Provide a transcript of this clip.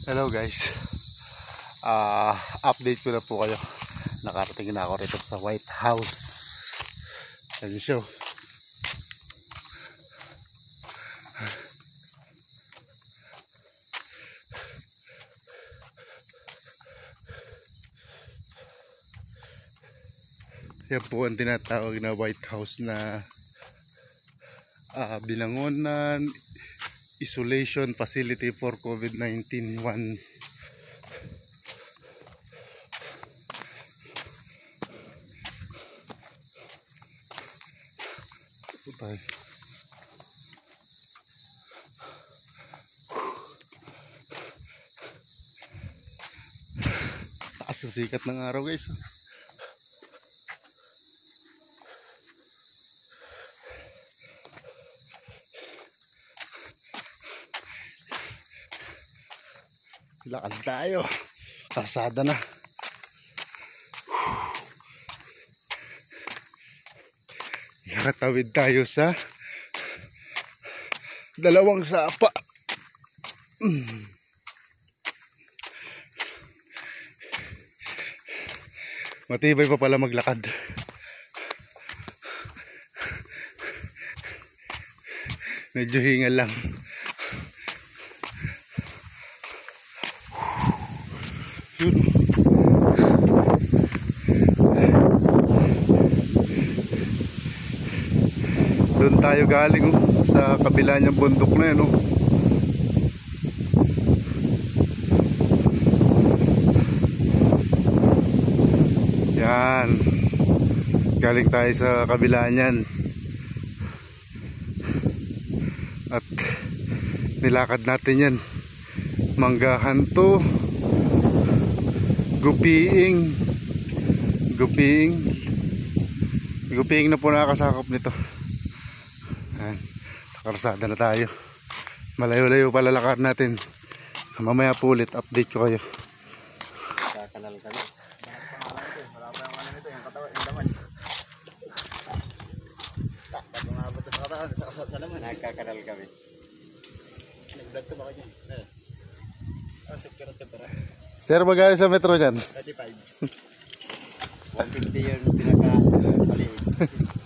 Hello guys. Update ko na po kayo. Nakarating na ako rito sa White House. Yan yung show. Yan po ang tinatawag na White House na binangonan isolation facility for COVID-19 1. Ito tayo. Taas ang sikat ng araw guys. Lakad tayo. Karsada na. Nakatawid tayo sa dalawang sapa. Matibay pa pala maglakad. Medyo hingal lang. Doon tayo galing sa kabila niyang bundok na yan. Yan. Galing tayo sa kabila niyan. At nilakad natin yan. Manggahan to. Gupiing na po nakakasakop nito. Ayan, sa karsada na tayo. Malayo-layo palalakad natin. Mamaya po ulit update ko kayo. Kakanal ka na. Wala pa yung ano nito, yung katawan, yung laman. Bago nga ba ito sa katawan, sa laman. Nagkakanal kami. Nag-vlog to ba kayo? Separa. Sir, magkano sa metro dyan? 35. 150 yung pinaka-maliit.